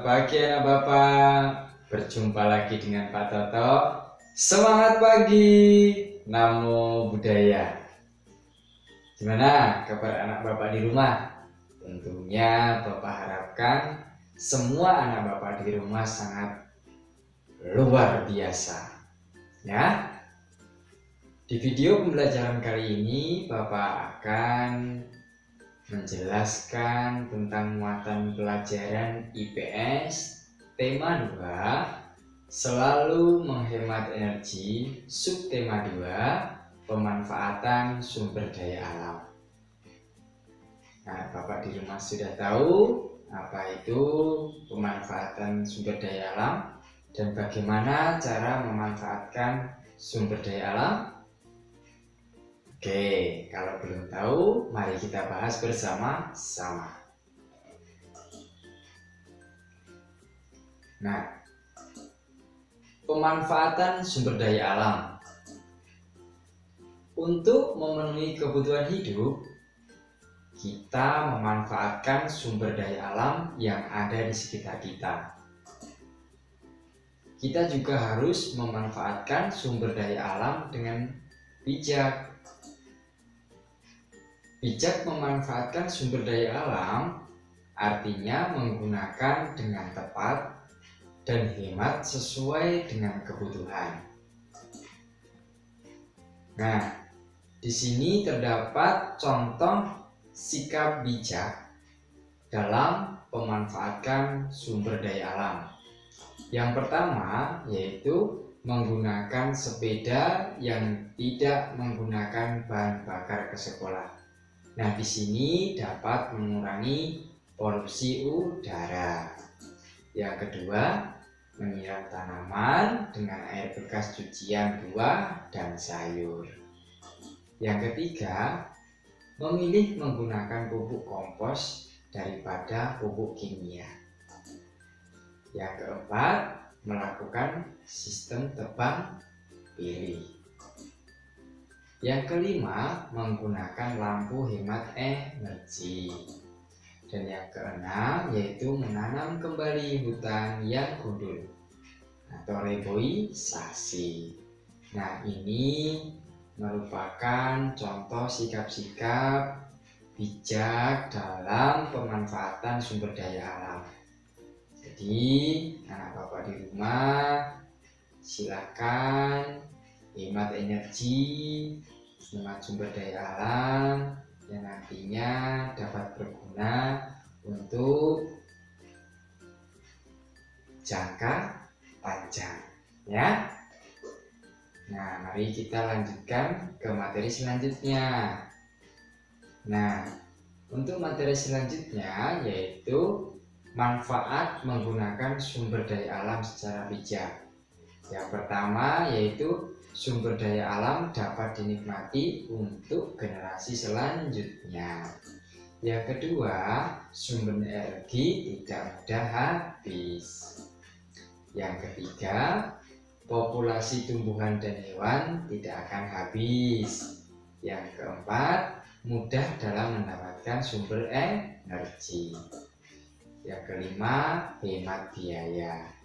Selamat pagi anak Bapak. Berjumpa lagi dengan Pak Toto. Semangat pagi. Namo Buddhaya. Gimana kabar anak Bapak di rumah? Tentunya Bapak harapkan semua anak Bapak di rumah sangat luar biasa. Ya. Di video pembelajaran kali ini Bapak akan menjelaskan tentang muatan pelajaran IPS tema 2 selalu menghemat energi, subtema 2 pemanfaatan sumber daya alam. Nah, Bapak di rumah sudah tahu apa itu pemanfaatan sumber daya alam dan bagaimana cara memanfaatkan sumber daya alam? Oke, kalau belum tahu, mari kita bahas bersama-sama. Nah, pemanfaatan sumber daya alam. Untuk memenuhi kebutuhan hidup, kita memanfaatkan sumber daya alam yang ada di sekitar kita. Kita juga harus memanfaatkan sumber daya alam dengan bijak. Bijak memanfaatkan sumber daya alam artinya menggunakan dengan tepat dan hemat sesuai dengan kebutuhan. Nah, di sini terdapat contoh sikap bijak dalam memanfaatkan sumber daya alam. Yang pertama yaitu menggunakan sepeda yang tidak menggunakan bahan bakar ke sekolah. Nah, di sini dapat mengurangi polusi udara. Yang kedua, menyiram tanaman dengan air bekas cucian buah dan sayur. Yang ketiga, memilih menggunakan pupuk kompos daripada pupuk kimia. Yang keempat, melakukan sistem tebang pilih. Yang kelima, menggunakan lampu hemat energi. Dan yang keenam yaitu menanam kembali hutan yang gundul atau reboisasi. Nah, ini merupakan contoh sikap-sikap bijak dalam pemanfaatan sumber daya alam. Jadi, anak Bapak di rumah silakan hemat energi, hemat sumber daya alam yang nantinya dapat berguna untuk jangka panjang, ya. Nah, mari kita lanjutkan ke materi selanjutnya. Nah, untuk materi selanjutnya yaitu manfaat menggunakan sumber daya alam secara bijak. Yang pertama yaitu sumber daya alam dapat dinikmati untuk generasi selanjutnya. Yang kedua, sumber energi tidak mudah habis. Yang ketiga, populasi tumbuhan dan hewan tidak akan habis. Yang keempat, mudah dalam mendapatkan sumber energi. Yang kelima, hemat biaya.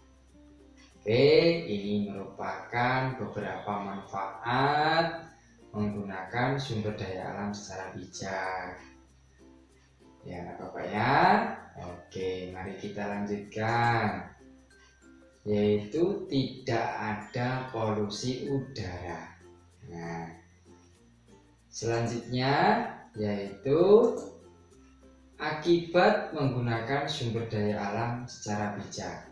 Oke, ini merupakan beberapa manfaat menggunakan sumber daya alam secara bijak. Ya, Bapak ya. Oke, mari kita lanjutkan. Yaitu tidak ada polusi udara. Nah, selanjutnya yaitu akibat menggunakan sumber daya alam secara bijak.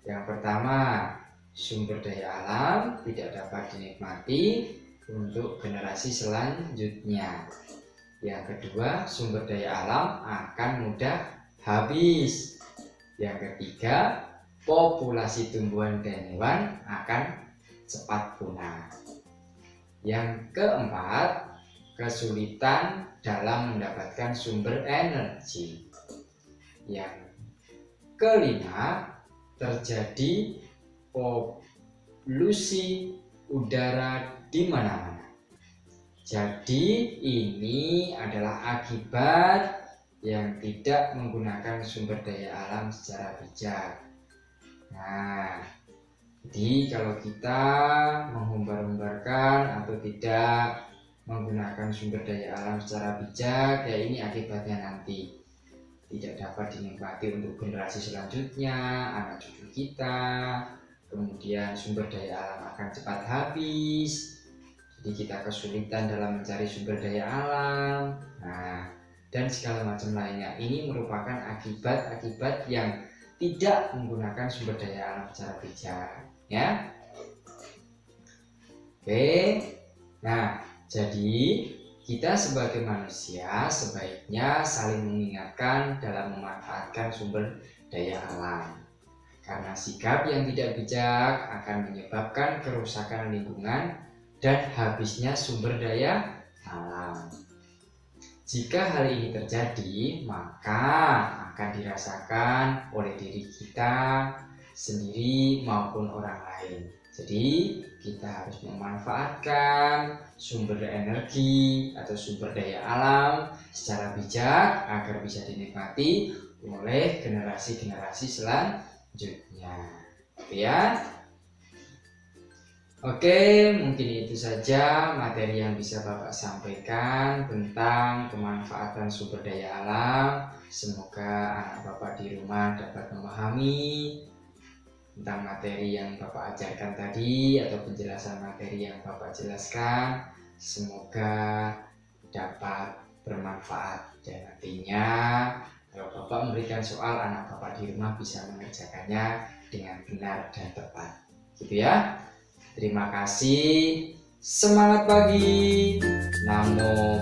Yang pertama, sumber daya alam tidak dapat dinikmati untuk generasi selanjutnya. Yang kedua, sumber daya alam akan mudah habis. Yang ketiga, populasi tumbuhan dan hewan akan cepat punah. Yang keempat, kesulitan dalam mendapatkan sumber energi. Yang kelima, terjadi polusi udara di mana-mana. Jadi ini adalah akibat yang tidak menggunakan sumber daya alam secara bijak. Nah, jadi kalau kita mengumbar-umbarkan atau tidak menggunakan sumber daya alam secara bijak, ya ini akibatnya nanti tidak dapat dinikmati untuk generasi selanjutnya, anak cucu kita. Kemudian sumber daya alam akan cepat habis, jadi kita kesulitan dalam mencari sumber daya alam. Nah, dan segala macam lainnya. Ini merupakan akibat-akibat yang tidak menggunakan sumber daya alam secara bijak, ya. Oke. Nah, jadi kita sebagai manusia sebaiknya saling mengingatkan dalam memanfaatkan sumber daya alam. Karena sikap yang tidak bijak akan menyebabkan kerusakan lingkungan dan habisnya sumber daya alam. Jika hal ini terjadi, maka akan dirasakan oleh diri kita sendiri maupun orang lain. Jadi, kita harus memanfaatkan sumber energi atau sumber daya alam secara bijak agar bisa dinikmati oleh generasi-generasi selanjutnya. Ya. Oke, mungkin itu saja materi yang bisa Bapak sampaikan tentang pemanfaatan sumber daya alam. Semoga anak Bapak di rumah dapat memahami tentang materi yang Bapak ajarkan tadi atau penjelasan materi yang Bapak jelaskan. Semoga dapat bermanfaat dan nantinya kalau Bapak memberikan soal, anak Bapak di rumah bisa mengerjakannya dengan benar dan tepat. Gitu ya. Terima kasih. Semangat pagi. Namo